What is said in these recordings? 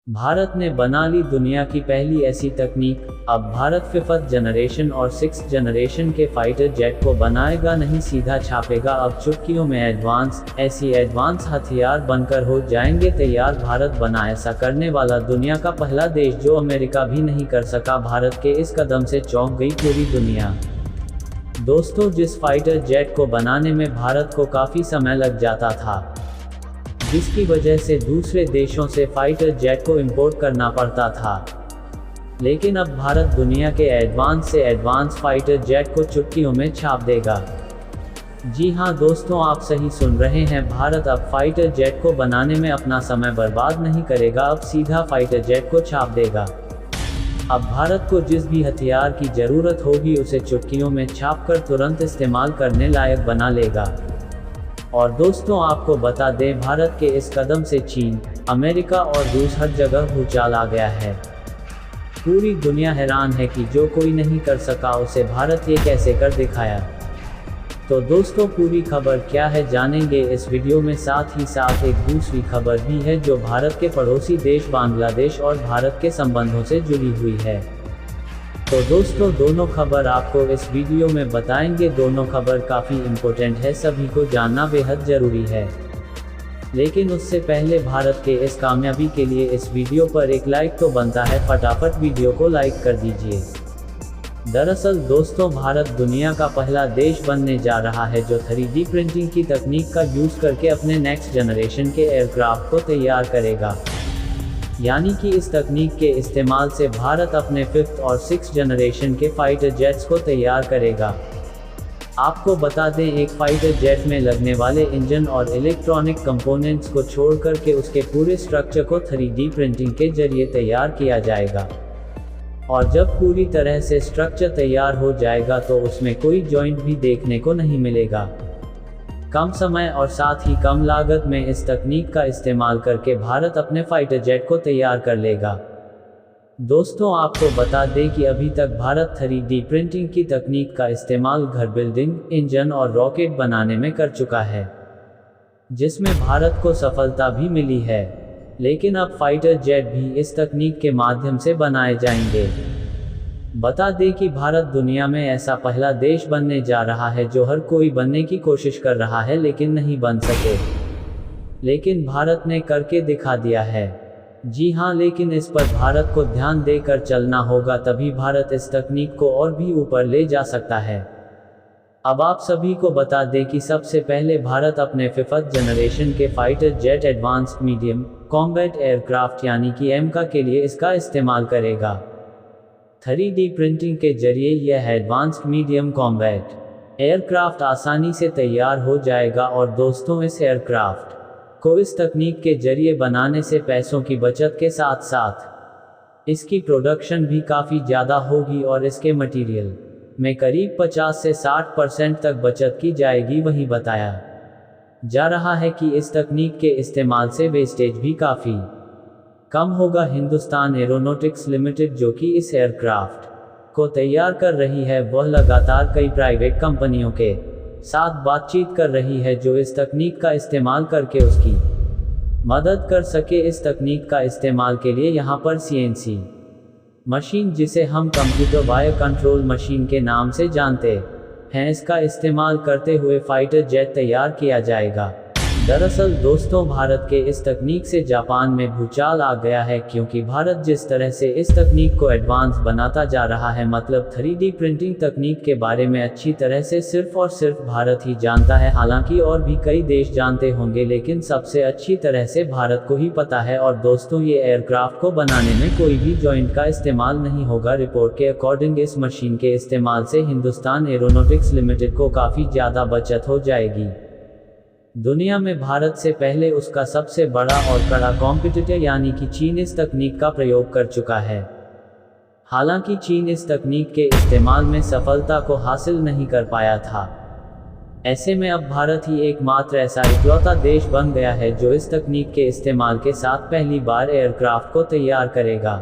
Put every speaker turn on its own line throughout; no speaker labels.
भारत ने बना ली दुनिया की पहली ऐसी तकनीक। अब भारत 5th जनरेशन और 6th जनरेशन के फाइटर जेट को बनाएगा नहीं, सीधा छापेगा। अब चुटकियों में ऐसी एडवांस हथियार बनकर हो जाएंगे तैयार। भारत बना ऐसा करने वाला दुनिया का पहला देश जो अमेरिका भी नहीं कर सका। भारत के इस कदम से चौंक गई पूरी दुनिया। दोस्तों, जिस फाइटर जेट को बनाने में भारत को काफ़ी समय लग जाता था, जिसकी वजह से दूसरे देशों से फाइटर जेट को इंपोर्ट करना पड़ता था, लेकिन अब भारत दुनिया के एडवांस से एडवांस फाइटर जेट को चुटकियों में छाप देगा। जी हां दोस्तों, आप सही सुन रहे हैं। भारत अब फाइटर जेट को बनाने में अपना समय बर्बाद नहीं करेगा, अब सीधा फाइटर जेट को छाप देगा। अब भारत को जिस भी हथियार की ज़रूरत होगी उसे चुटकियों में छापकर तुरंत इस्तेमाल करने लायक बना लेगा। और दोस्तों, आपको बता दें, भारत के इस कदम से चीन, अमेरिका और रूस हर जगह भूचाल आ गया है। पूरी दुनिया हैरान है कि जो कोई नहीं कर सका उसे भारत ये कैसे कर दिखाया। तो दोस्तों, पूरी खबर क्या है जानेंगे इस वीडियो में। साथ ही साथ एक दूसरी खबर भी है जो भारत के पड़ोसी देश बांग्लादेश और भारत के संबंधों से जुड़ी हुई है। तो दोस्तों, दोनों खबर आपको इस वीडियो में बताएंगे। दोनों खबर काफ़ी इम्पोर्टेंट है, सभी को जानना बेहद ज़रूरी है। लेकिन उससे पहले भारत के इस कामयाबी के लिए इस वीडियो पर एक लाइक तो बनता है, फटाफट वीडियो को लाइक कर दीजिए। दरअसल दोस्तों, भारत दुनिया का पहला देश बनने जा रहा है जो 3D प्रिंटिंग की तकनीक का यूज़ करके अपने नेक्स्ट जनरेशन के एयरक्राफ्ट को तैयार करेगा। यानी कि इस तकनीक के इस्तेमाल से भारत अपने 5th और 6th जनरेशन के फाइटर जेट्स को तैयार करेगा। आपको बता दें, एक फाइटर जेट में लगने वाले इंजन और इलेक्ट्रॉनिक कंपोनेंट्स को छोड़कर के उसके पूरे स्ट्रक्चर को 3D प्रिंटिंग के जरिए तैयार किया जाएगा। और जब पूरी तरह से स्ट्रक्चर तैयार हो जाएगा तो उसमें कोई जॉइंट भी देखने को नहीं मिलेगा। कम समय और साथ ही कम लागत में इस तकनीक का इस्तेमाल करके भारत अपने फाइटर जेट को तैयार कर लेगा। दोस्तों, आपको बता दें कि अभी तक भारत 3D प्रिंटिंग की तकनीक का इस्तेमाल घर बिल्डिंग, इंजन और रॉकेट बनाने में कर चुका है, जिसमें भारत को सफलता भी मिली है। लेकिन अब फाइटर जेट भी इस तकनीक के माध्यम से बनाए जाएंगे। बता दें कि भारत दुनिया में ऐसा पहला देश बनने जा रहा है जो हर कोई बनने की कोशिश कर रहा है लेकिन नहीं बन सके, लेकिन भारत ने करके दिखा दिया है। जी हां, लेकिन इस पर भारत को ध्यान देकर चलना होगा, तभी भारत इस तकनीक को और भी ऊपर ले जा सकता है। अब आप सभी को बता दें कि सबसे पहले भारत अपने 5th जनरेशन के fighter jet advanced medium combat aircraft यानी कि एमका के लिए इसका इस्तेमाल करेगा। 3D प्रिंटिंग के जरिए यह एडवांस्ड मीडियम कॉम्बैट एयरक्राफ्ट आसानी से तैयार हो जाएगा। और दोस्तों, इस एयरक्राफ्ट को इस तकनीक के जरिए बनाने से पैसों की बचत के साथ साथ इसकी प्रोडक्शन भी काफ़ी ज़्यादा होगी और इसके मटेरियल में करीब 50 से 60% तक बचत की जाएगी। वहीं बताया जा रहा है कि इस तकनीक के इस्तेमाल से वेस्टेज भी काफ़ी कम होगा। हिंदुस्तान एरोनॉटिक्स लिमिटेड, जो कि इस एयरक्राफ्ट को तैयार कर रही है, वह लगातार कई प्राइवेट कंपनियों के साथ बातचीत कर रही है जो इस तकनीक का इस्तेमाल करके उसकी मदद कर सके। इस तकनीक का इस्तेमाल के लिए यहाँ पर CNC मशीन, जिसे हम कंप्यूटर वायर कंट्रोल मशीन के नाम से जानते हैं, इसका इस्तेमाल करते हुए फाइटर जेट तैयार किया जाएगा। दरअसल दोस्तों, भारत के इस तकनीक से जापान में भूचाल आ गया है, क्योंकि भारत जिस तरह से इस तकनीक को एडवांस बनाता जा रहा है, मतलब 3D प्रिंटिंग तकनीक के बारे में अच्छी तरह से सिर्फ और सिर्फ भारत ही जानता है। हालांकि और भी कई देश जानते होंगे, लेकिन सबसे अच्छी तरह से भारत को ही पता है। और दोस्तों, ये एयरक्राफ्ट को बनाने में कोई भी जॉइंट का इस्तेमाल नहीं होगा। रिपोर्ट के अकॉर्डिंग इस मशीन के इस्तेमाल से हिंदुस्तान एरोनॉटिक्स लिमिटेड को काफ़ी ज़्यादा बचत हो जाएगी। दुनिया में भारत से पहले उसका सबसे बड़ा और कड़ा कॉम्पिटिटर यानी कि चीन इस तकनीक का प्रयोग कर चुका है। हालांकि चीन इस तकनीक के इस्तेमाल में सफलता को हासिल नहीं कर पाया था। ऐसे में अब भारत ही एकमात्र ऐसा इकलौता देश बन गया है जो इस तकनीक के इस्तेमाल के साथ पहली बार एयरक्राफ्ट को तैयार करेगा।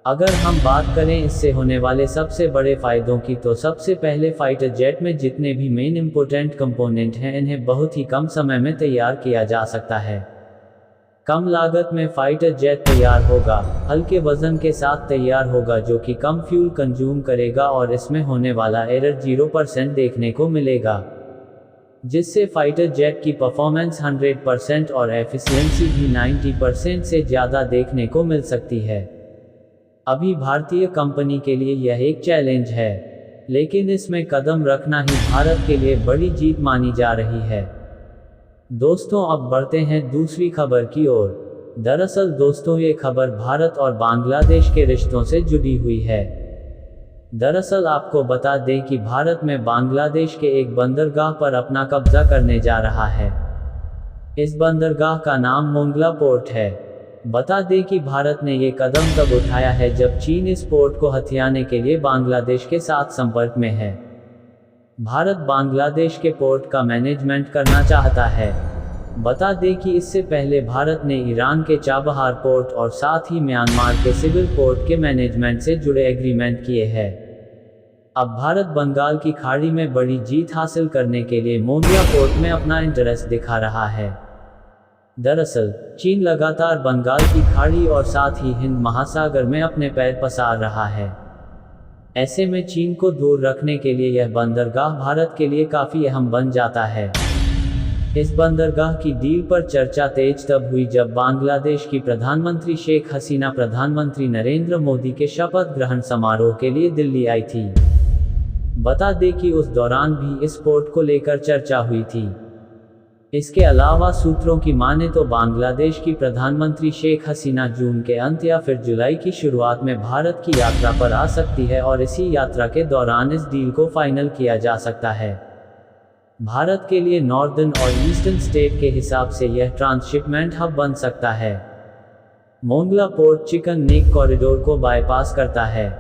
अगर हम बात करें इससे होने वाले सबसे बड़े फायदों की, तो सबसे पहले फाइटर जेट में जितने भी मेन इंपोर्टेंट कंपोनेंट हैं, इन्हें बहुत ही कम समय में तैयार किया जा सकता है। कम लागत में फाइटर जेट तैयार होगा, हल्के वजन के साथ तैयार होगा जो कि कम फ्यूल कंज्यूम करेगा और इसमें होने वाला एरर 0% देखने को मिलेगा, जिससे फाइटर जेट की परफॉर्मेंस 100% और एफिशिएंसी भी 90% से ज़्यादा देखने को मिल सकती है। अभी भारतीय कंपनी के लिए यह एक चैलेंज है, लेकिन इसमें कदम रखना ही भारत के लिए बड़ी जीत मानी जा रही है। दोस्तों अब बढ़ते हैं दूसरी खबर की ओर। दरअसल दोस्तों ये खबर भारत और बांग्लादेश के रिश्तों से जुड़ी हुई है। दरअसल आपको बता दें कि भारत में बांग्लादेश के एक बंदरगाह पर अपना कब्जा करने जा रहा है। इस बंदरगाह का नाम मोंगला पोर्ट है। बता दें कि भारत ने ये कदम तब उठाया है जब चीन इस पोर्ट को हथियाने के लिए बांग्लादेश के साथ संपर्क में है। भारत बांग्लादेश के पोर्ट का मैनेजमेंट करना चाहता है। बता दें कि इससे पहले भारत ने ईरान के चाबहार पोर्ट और साथ ही म्यांमार के सिविल पोर्ट के मैनेजमेंट से जुड़े एग्रीमेंट किए हैं। अब भारत बंगाल की खाड़ी में बड़ी जीत हासिल करने के लिए मोंगला पोर्ट में अपना इंटरेस्ट दिखा रहा है। दरअसल चीन लगातार बंगाल की खाड़ी और साथ ही हिंद महासागर में अपने पैर पसार रहा है। ऐसे में चीन को दूर रखने के लिए यह बंदरगाह भारत के लिए काफ़ी अहम बन जाता है। इस बंदरगाह की डील पर चर्चा तेज तब हुई जब बांग्लादेश की प्रधानमंत्री शेख हसीना प्रधानमंत्री नरेंद्र मोदी के शपथ ग्रहण समारोह के लिए दिल्ली आई थी। बता दें कि उस दौरान भी इस पोर्ट को लेकर चर्चा हुई थी। इसके अलावा सूत्रों की माने तो बांग्लादेश की प्रधानमंत्री शेख हसीना जून के अंत या फिर जुलाई की शुरुआत में भारत की यात्रा पर आ सकती है और इसी यात्रा के दौरान इस डील को फाइनल किया जा सकता है। भारत के लिए नॉर्दर्न और ईस्टर्न स्टेट के हिसाब से यह ट्रांसशिपमेंट हब बन सकता है। Mongla port chicken neck corridor को बाईपास करता है।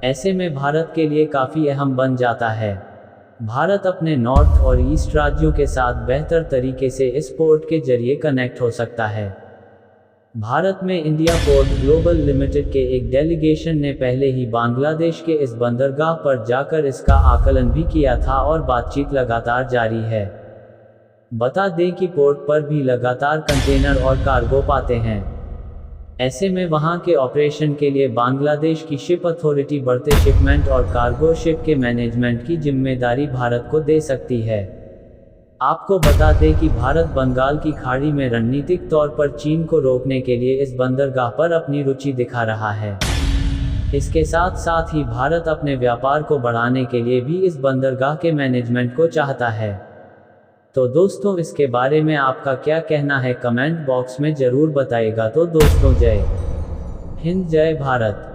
ऐसे में भारत के लिए काफ़ी अहम बन जाता है। भारत अपने नॉर्थ और ईस्ट राज्यों के साथ बेहतर तरीके से इस पोर्ट के जरिए कनेक्ट हो सकता है। भारत में इंडिया पोर्ट ग्लोबल लिमिटेड के एक डेलीगेशन ने पहले ही बांग्लादेश के इस बंदरगाह पर जाकर इसका आकलन भी किया था और बातचीत लगातार जारी है। बता दें कि पोर्ट पर भी लगातार कंटेनर और कार्गो पाते हैं। ऐसे में वहां के ऑपरेशन के लिए बांग्लादेश की शिप अथॉरिटी बढ़ते शिपमेंट और कार्गो शिप के मैनेजमेंट की जिम्मेदारी भारत को दे सकती है। आपको बता दें कि भारत बंगाल की खाड़ी में रणनीतिक तौर पर चीन को रोकने के लिए इस बंदरगाह पर अपनी रुचि दिखा रहा है। इसके साथ साथ ही भारत अपने व्यापार को बढ़ाने के लिए भी इस बंदरगाह के मैनेजमेंट को चाहता है। तो दोस्तों इसके बारे में आपका क्या कहना है कमेंट बॉक्स में ज़रूर बताइएगा। तो दोस्तों जय हिंद जय भारत।